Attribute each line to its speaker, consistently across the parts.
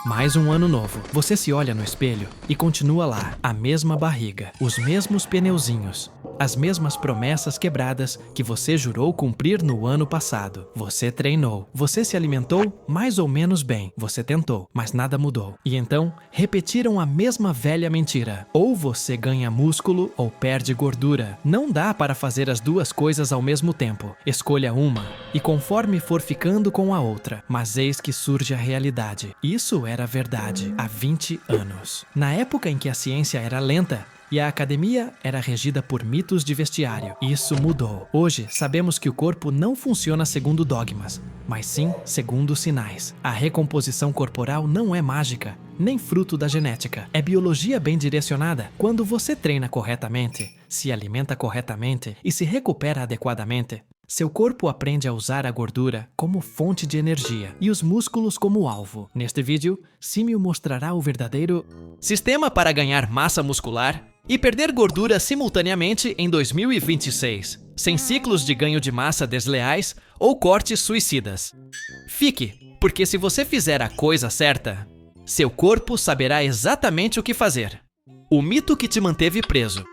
Speaker 1: Mais um ano novo. Você se olha no espelho e continua lá. A mesma barriga, os mesmos pneuzinhos, as mesmas promessas quebradas que você jurou cumprir no ano passado. Você treinou, você se alimentou mais ou menos bem, você tentou, mas nada mudou. E então, repetiram a mesma velha mentira. Ou você ganha músculo ou perde gordura. Não dá para fazer as duas coisas ao mesmo tempo. Escolha uma e conforme for ficando com a outra. Mas eis que surge a realidade. Isso era verdade há 20 anos. Na época em que a ciência era lenta, e a academia era regida por mitos de vestiário. Isso mudou. Hoje, sabemos que o corpo não funciona segundo dogmas, mas sim segundo sinais. A recomposição corporal não é mágica, nem fruto da genética. É biologia bem direcionada. Quando você treina corretamente, se alimenta corretamente e se recupera adequadamente, seu corpo aprende a usar a gordura como fonte de energia e os músculos como alvo. Neste vídeo, Símio mostrará o verdadeiro sistema para ganhar massa muscular e perder gordura simultaneamente em 2026, sem ciclos de ganho de massa desleais ou cortes suicidas. Fique, porque se você fizer a coisa certa, seu corpo saberá exatamente o que fazer. O mito que te manteve preso.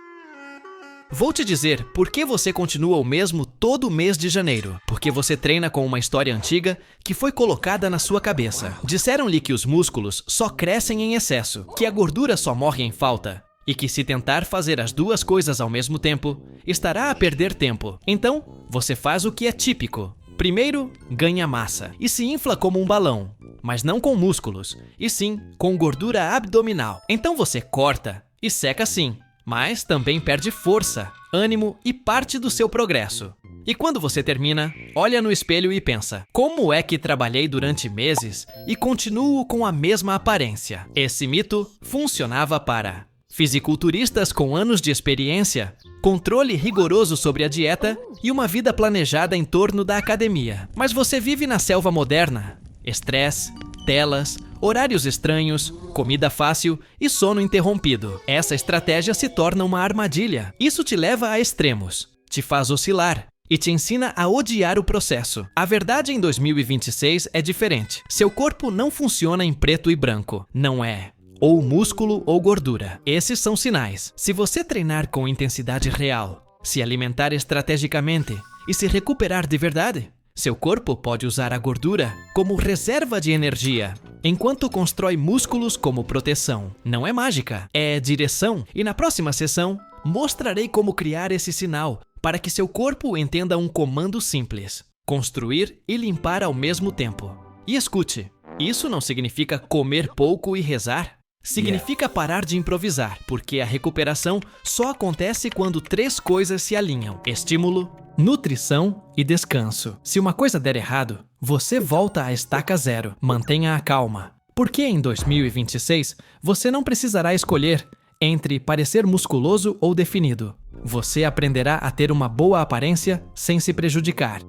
Speaker 1: Vou te dizer por que você continua o mesmo todo mês de janeiro. Porque você treina com uma história antiga que foi colocada na sua cabeça. Disseram-lhe que os músculos só crescem em excesso, que a gordura só morre em falta, e que se tentar fazer as duas coisas ao mesmo tempo, estará a perder tempo. Então, você faz o que é típico. Primeiro, ganha massa e se infla como um balão, mas não com músculos, e sim com gordura abdominal. Então você corta e seca sim, mas também perde força, ânimo e parte do seu progresso. E quando você termina, olha no espelho e pensa: como é que trabalhei durante meses e continuo com a mesma aparência? Esse mito funcionava para fisiculturistas com anos de experiência, controle rigoroso sobre a dieta e uma vida planejada em torno da academia. Mas você vive na selva moderna. Estresse, telas, horários estranhos, comida fácil e sono interrompido. Essa estratégia se torna uma armadilha. Isso te leva a extremos, te faz oscilar e te ensina a odiar o processo. A verdade em 2026 é diferente. Seu corpo não funciona em preto e branco. Não é ou músculo ou gordura. Esses são sinais. Se você treinar com intensidade real, se alimentar estrategicamente e se recuperar de verdade, seu corpo pode usar a gordura como reserva de energia, enquanto constrói músculos como proteção. Não é mágica, é direção. E na próxima sessão, mostrarei como criar esse sinal para que seu corpo entenda um comando simples: construir e limpar ao mesmo tempo. E escute, isso não significa comer pouco e rezar. Significa parar de improvisar, porque a recuperação só acontece quando 3 coisas se alinham: estímulo, nutrição e descanso. Se uma coisa der errado, você volta à estaca zero. Mantenha a calma, porque em 2026 você não precisará escolher entre parecer musculoso ou definido. Você aprenderá a ter uma boa aparência sem se prejudicar.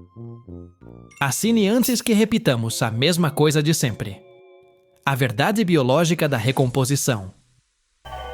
Speaker 1: Assine antes que repitamos a mesma coisa de sempre. A verdade biológica da recomposição.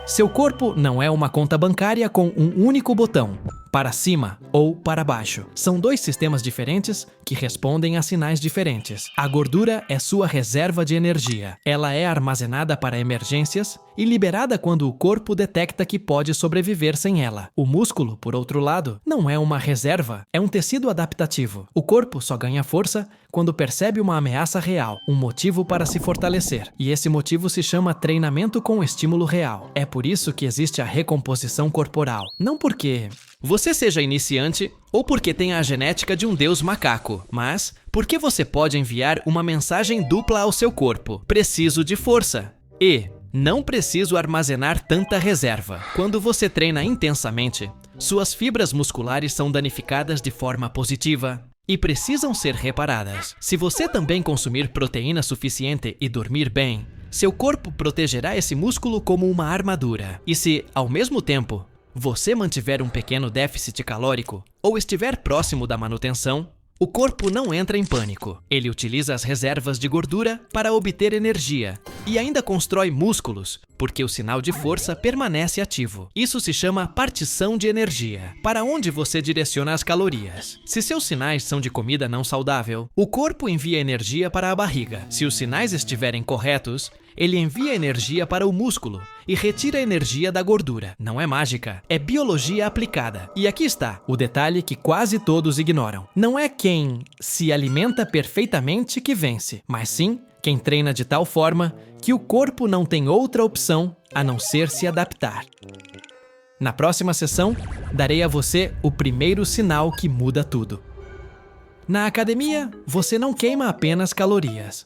Speaker 1: Seu corpo não é uma conta bancária com um único botão, para cima ou para baixo. São 2 sistemas diferentes que respondem a sinais diferentes. A gordura é sua reserva de energia. Ela é armazenada para emergências e liberada quando o corpo detecta que pode sobreviver sem ela. O músculo, por outro lado, não é uma reserva, é um tecido adaptativo. O corpo só ganha força quando percebe uma ameaça real, um motivo para se fortalecer. E esse motivo se chama treinamento com estímulo real. É por isso que existe a recomposição corporal. Não porque você seja iniciante ou porque tenha a genética de um deus macaco, mas porque você pode enviar uma mensagem dupla ao seu corpo: preciso de força e não preciso armazenar tanta reserva. Quando você treina intensamente, suas fibras musculares são danificadas de forma positiva e precisam ser reparadas. Se você também consumir proteína suficiente e dormir bem, seu corpo protegerá esse músculo como uma armadura. E se, ao mesmo tempo, você mantiver um pequeno déficit calórico ou estiver próximo da manutenção, o corpo não entra em pânico. Ele utiliza as reservas de gordura para obter energia e ainda constrói músculos, porque o sinal de força permanece ativo. Isso se chama partição de energia, para onde você direciona as calorias. Se seus sinais são de comida não saudável, o corpo envia energia para a barriga. Se os sinais estiverem corretos, Ele envia energia para o músculo e retira energia da gordura. Não é mágica, é biologia aplicada. E aqui está o detalhe que quase todos ignoram. Não é quem se alimenta perfeitamente que vence, mas sim quem treina de tal forma que o corpo não tem outra opção a não ser se adaptar. Na próxima sessão, darei a você o primeiro sinal que muda tudo. Na academia, você não queima apenas calorias.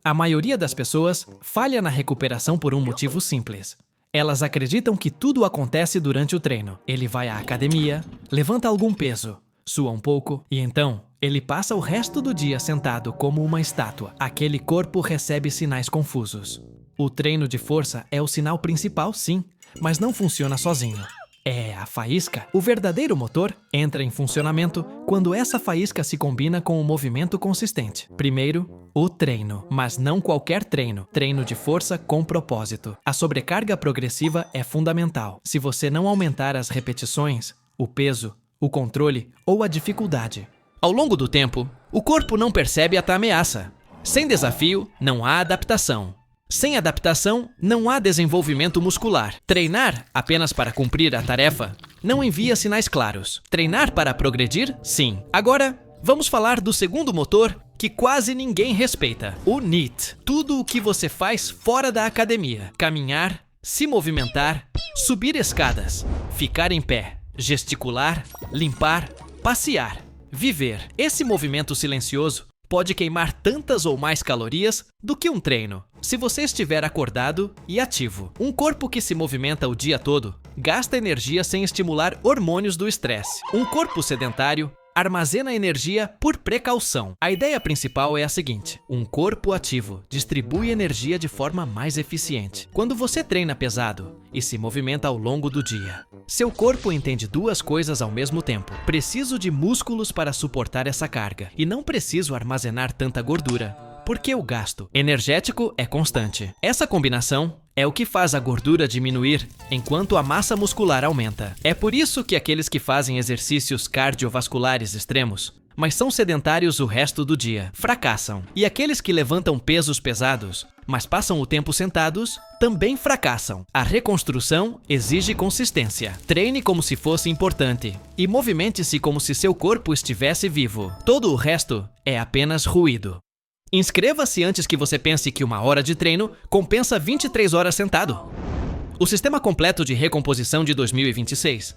Speaker 1: A maioria das pessoas falha na recuperação por um motivo simples. Elas acreditam que tudo acontece durante o treino. Ele vai à academia, levanta algum peso, sua um pouco e então ele passa o resto do dia sentado como uma estátua. Aquele corpo recebe sinais confusos. O treino de força é o sinal principal, sim, mas não funciona sozinho. É a faísca. O verdadeiro motor entra em funcionamento quando essa faísca se combina com um movimento consistente. Primeiro, o treino, mas não qualquer treino. Treino de força com propósito. A sobrecarga progressiva é fundamental. Se você não aumentar as repetições, o peso, o controle ou a dificuldade, ao longo do tempo, o corpo não percebe a ameaça. Sem desafio, não há adaptação. Sem adaptação, não há desenvolvimento muscular. Treinar apenas para cumprir a tarefa não envia sinais claros. Treinar para progredir, sim. Agora, vamos falar do segundo motor que quase ninguém respeita, o NEAT. Tudo o que você faz fora da academia. Caminhar, se movimentar, subir escadas, ficar em pé, gesticular, limpar, passear, viver. Esse movimento silencioso pode queimar tantas ou mais calorias do que um treino, se você estiver acordado e ativo. Um corpo que se movimenta o dia todo gasta energia sem estimular hormônios do estresse. Um corpo sedentário armazena energia por precaução. A ideia principal é a seguinte: um corpo ativo distribui energia de forma mais eficiente. Quando você treina pesado e se movimenta ao longo do dia, seu corpo entende duas coisas ao mesmo tempo. Preciso de músculos para suportar essa carga e não preciso armazenar tanta gordura, porque o gasto energético é constante. Essa combinação é o que faz a gordura diminuir enquanto a massa muscular aumenta. É por isso que aqueles que fazem exercícios cardiovasculares extremos, mas são sedentários o resto do dia, fracassam. E aqueles que levantam pesos pesados, mas passam o tempo sentados, também fracassam. A reconstrução exige consistência. Treine como se fosse importante e movimente-se como se seu corpo estivesse vivo. Todo o resto é apenas ruído. Inscreva-se antes que você pense que 1 hora de treino compensa 23 horas sentado. O Sistema Completo de Recomposição de 2026.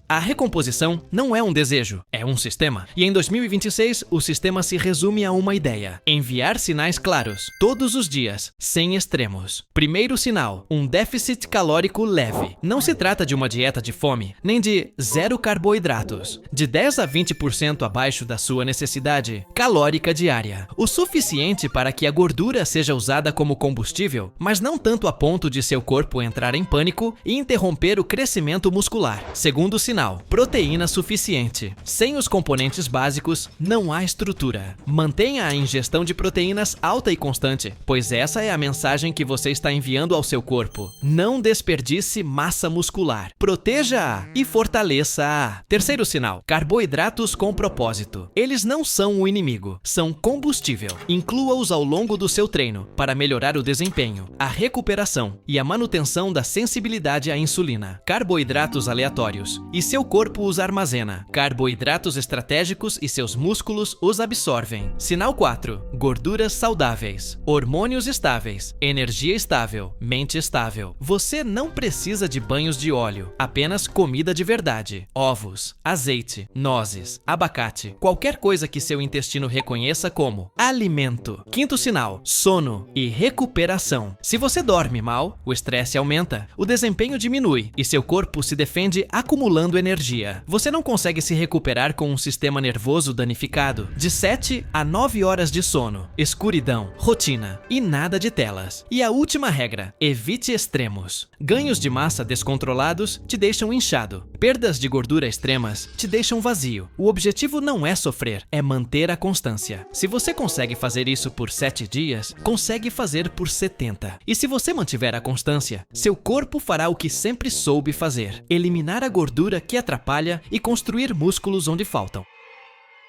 Speaker 1: A recomposição não é um desejo, é um sistema. E em 2026, o sistema se resume a uma ideia: enviar sinais claros, todos os dias, sem extremos. Primeiro sinal, um déficit calórico leve. Não se trata de uma dieta de fome, nem de 0 carboidratos. De 10 a 20% abaixo da sua necessidade calórica diária. O suficiente para que a gordura seja usada como combustível, mas não tanto a ponto de seu corpo entrar em pânico e interromper o crescimento muscular. Segundo sinal, proteína suficiente. Sem os componentes básicos, não há estrutura. Mantenha a ingestão de proteínas alta e constante, pois essa é a mensagem que você está enviando ao seu corpo. Não desperdice massa muscular. Proteja-a e fortaleça-a. Terceiro sinal, carboidratos com propósito. Eles não são o inimigo, são combustível. Inclua-os ao longo do seu treino para melhorar o desempenho, a recuperação e a manutenção da sensibilidade à insulina. Carboidratos aleatórios e seu corpo os armazena. Carboidratos estratégicos e seus músculos os absorvem. Sinal 4. Gorduras saudáveis. Hormônios estáveis. Energia estável. Mente estável. Você não precisa de banhos de óleo. Apenas comida de verdade. Ovos, azeite, nozes, abacate. Qualquer coisa que seu intestino reconheça como alimento. Quinto sinal. Sono e recuperação. Se você dorme mal, o estresse aumenta, o desempenho diminui e seu corpo se defende acumulando energia. Você não consegue se recuperar com um sistema nervoso danificado. De 7 a 9 horas de sono, escuridão, rotina e nada de telas. E a última regra: evite extremos. Ganhos de massa descontrolados te deixam inchado. Perdas de gordura extremas te deixam vazio. O objetivo não é sofrer, é manter a constância. Se você consegue fazer isso por 7 dias, consegue fazer por 70. E se você mantiver a constância, seu corpo fará o que sempre soube fazer: eliminar a gordura que atrapalha e construir músculos onde faltam.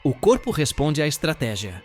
Speaker 1: O corpo responde à estratégia.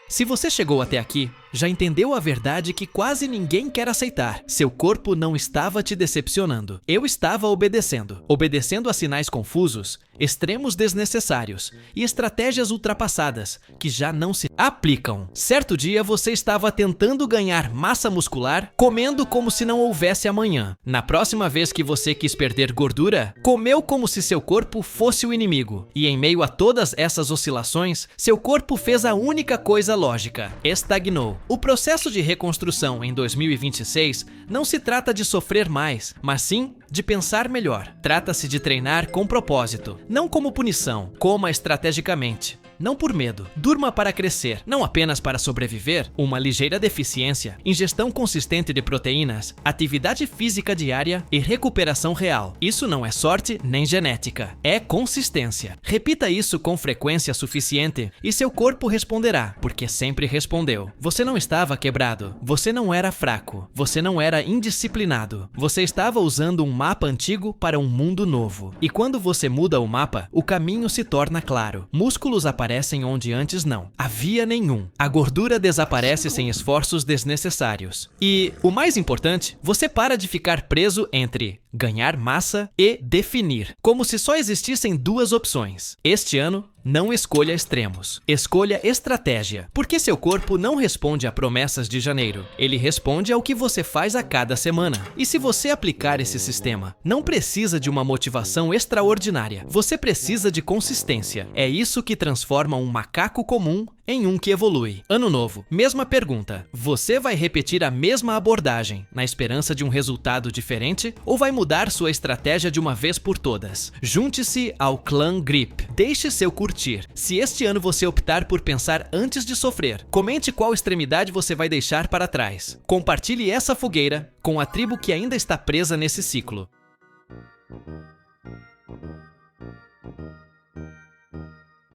Speaker 1: Se você chegou até aqui, Já entendeu a verdade que quase ninguém quer aceitar? Seu corpo não estava te decepcionando. Eu estava obedecendo. Obedecendo a sinais confusos, extremos desnecessários e estratégias ultrapassadas que já não se aplicam. Certo dia você estava tentando ganhar massa muscular, comendo como se não houvesse amanhã. Na próxima vez que você quis perder gordura, comeu como se seu corpo fosse o inimigo. E em meio a todas essas oscilações, seu corpo fez a única coisa lógica: estagnou. O processo de reconstrução em 2026 não se trata de sofrer mais, mas sim de pensar melhor. Trata-se de treinar com propósito, não como punição. Coma estrategicamente, não por medo. Durma para crescer, não apenas para sobreviver. Uma ligeira deficiência, ingestão consistente de proteínas, atividade física diária e recuperação real. Isso não é sorte nem genética, é consistência. Repita isso com frequência suficiente e seu corpo responderá, porque sempre respondeu. Você não estava quebrado, você não era fraco, você não era indisciplinado. Você estava usando um mapa antigo para um mundo novo. E quando você muda o mapa, o caminho se torna claro. Músculos aparecem onde antes não havia nenhum. A gordura desaparece sem esforços desnecessários. E, o mais importante, você para de ficar preso entre ganhar massa e definir, como se só existissem duas opções. Este ano, não escolha extremos. Escolha estratégia, porque seu corpo não responde a promessas de janeiro. Ele responde ao que você faz a cada semana. E se você aplicar esse sistema, não precisa de uma motivação extraordinária. Você precisa de consistência. É isso que transforma um macaco comum em um que evolui. Ano novo, mesma pergunta. Você vai repetir a mesma abordagem, na esperança de um resultado diferente, ou vai mudar sua estratégia de uma vez por todas? Junte-se ao clã Grip. Deixe seu curtir. Se este ano você optar por pensar antes de sofrer, comente qual extremidade você vai deixar para trás. Compartilhe essa fogueira com a tribo que ainda está presa nesse ciclo.